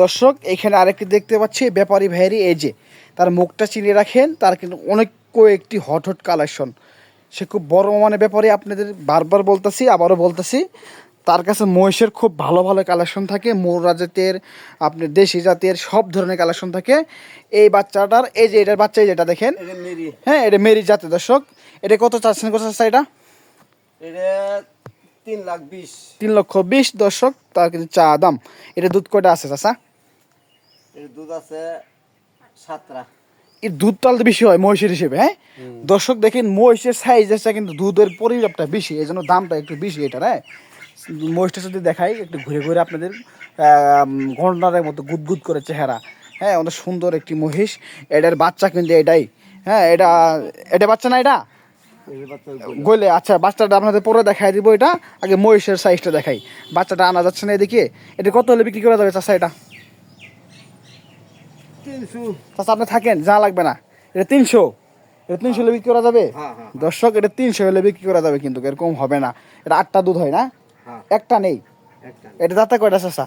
দর্শক এখানে আরেকটি দেখতে পাচ্ছি ব্যাপারী ভাইয়েরই এই যে তার মুখটা চিনে রাখেন, তার কিন্তু অনেক কয়েকটি হট হট কালেকশন। সে খুব বড় মানে ব্যাপারী, আপনাদের বারবার বলতেছি, আবারও বলতেছি, তার কাছে মহিষের খুব ভালো ভালো কালেকশন থাকে, মোররা জাতের, আপনার দেশি জাতের সব ধরনের কালেকশন থাকে। এই বাচ্চাটার এই যে এটার বাচ্চা যেটা দেখেন, হ্যাঁ এটা মেরি জাতের। দর্শক এটা কত চাচ্ছেন, কত চাচ্ছে এটা? 3,20,000। 3,20,000 দর্শক তার কিন্তু চা দাম। এটা দুধ কয়টা আছে চাচা? এর দুধ আছে 7টা। এর দুধ তাহলে বেশি হয় মহিষের হিসেবে। হ্যাঁ দর্শক দেখেন মহিষের সাইজটা কিন্তু দুধের পরিমাপটা বেশি, এই জন্য দামটা একটু বেশি এটার। হ্যাঁ মহিষটা যদি দেখাই একটু ঘুরে ঘুরে আপনাদের, ঘন্টার মতো গুদগুদ করে চেহারা, হ্যাঁ অনেক সুন্দর একটি মহিষ। এটার বাচ্চা কিন্তু এটাই। হ্যাঁ এটা এটা বাচ্চা না এটা গলে। আচ্ছা বাচ্চাটা আপনাদের পরে দেখাই দিব, এটা আগে মহিষের সাইজটা দেখাই। বাচ্চাটা আনা যাচ্ছে না এদিকে, এটা কত হলে বিক্রি করা যাবে চাষা? এটা 300। চাষা আপনি থাকেন, যা লাগবে না, এটা 300, এটা 300 হলে বিক্রি করা যাবে। দর্শক এটা 300 হলে বিক্রি করা যাবে, কিন্তু এরকম হবে না। এটা 8টা দুধ হয় না, একটা নেই। এটা দাঁতে কয়টা চাষা?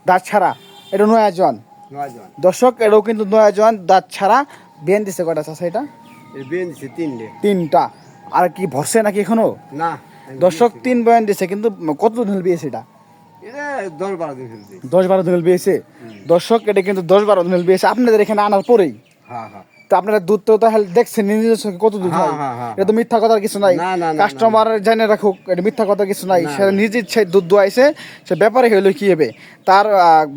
দাঁত ছাড়া। এটা নয়া জোয়ান। দর্শক এটাও কিন্তু নয়া জোয়ান, দাঁত ছাড়া। বেন দিছে কয়টা চাষা এটা? তিনটা। আর কি ভরছে নাকি এখনো? না দর্শক 3 বয়ান দিছে, কিন্তু কত দিন হল বিয়েছে এটা? এটা 10-12 দিন হয়েছে। 10-12 দিন হল বিয়েছে। দর্শক এটা কিন্তু 10-12 দিন হল বিয়েছে আপনাদের এখানে আনার পরেই। তো আপনারা দুধ তো তাহলে দেখছেন নিজের চোখে কত দুধ হয়। এটা তো মিথ্যা কথার কিছু নাই, কাস্টমার জেনে রাখুক, এটা মিথ্যা কথার কিছু নাই। সে নিজের ইচ্ছায় দুধ দোয়াইছে, সে ব্যাপারে হইলো কি হবে। তার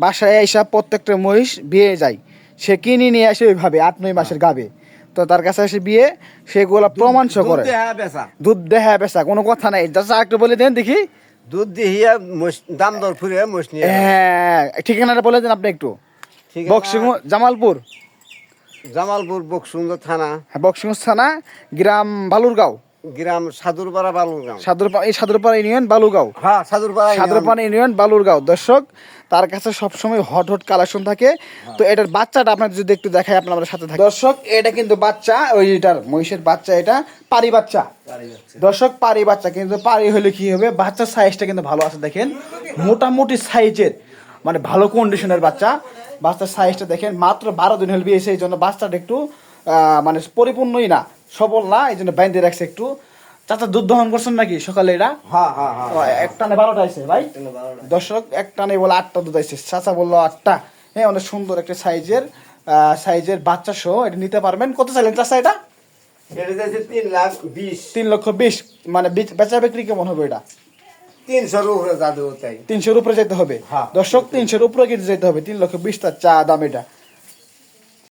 বাসায় এসে প্রত্যেকটা মহিষ বিয়ে যায়, সে কিনে নিয়ে আসে ওইভাবে 8-9 মাসের গাবে। তো তার কাছে এসে বিয়ে, সেগুলো প্রমাণ করে দুধ দেহা বেচা কোনো কথা নাই। যা একটু বলে দেন দেখি। দুধ দিয়ে দাম দর ফুরে মোষ নিয়ে। হ্যাঁ ঠিকানাটা বলে দেন আপনি একটু। বক্সিগঞ্জ, জামালপুর বকসুন্দর থানা। হ্যাঁ বক্সিগঞ্জ থানা, গ্রাম বালুরগাঁও, গ্রাম সাদুরপাড়া বালুরগাঁও। সাদুরপাড়া ইউনিয়ন বালুরগাঁও। হ্যাঁ সাদুরপাড়া ইউনিয়ন বালুরগাঁও। দর্শক তার কাছে সবসময় হট হট কালেকশন থাকে। তো এটার বাচ্চাটা আপনাদের যদি একটু দেখাই, আপনার আমাদের সাথে থাকে। দর্শক এটা কিন্তু বাচ্চা, ওইটার মহিষের বাচ্চা, এটা পারি বাচ্চা। দর্শক পারি বাচ্চা, কিন্তু পারি হলে কি হবে, বাচ্চার সাইজটা কিন্তু ভালো আছে দেখেন, মোটামুটি সাইজের, মানে ভালো কন্ডিশনের বাচ্চা। বাচ্চার সাইজটা দেখেন, মাত্র 12 দিন হল বিয়েছে, এই জন্য বাচ্চাটা একটু মানে পরিপূর্ণই না, সবল না, এই জন্য বাইন্ধে রাখছে একটু। চাচা দুধ দহন করছেন নাকি সকালে? এটা এক টানে 12টা আছে ভাই। দর্শক এক টানে বলে 8টা দুধ আছে, চাচা বললো 8টা। হ্যাঁ অনেক সুন্দর একটা সাইজের বাচ্চা সহ এটা নিতে পারবেন। কত চাইলেন চাচা এটা? 3,20,000। মানে বেচা বিক্রি কেমন হবে এটা? 300-র উপরে যাবে, 300-র উপরে যেতে হবে। দর্শক 300-র উপরে কিন্তু যেতে হবে। 3,20,000 তার চা দাম এটা।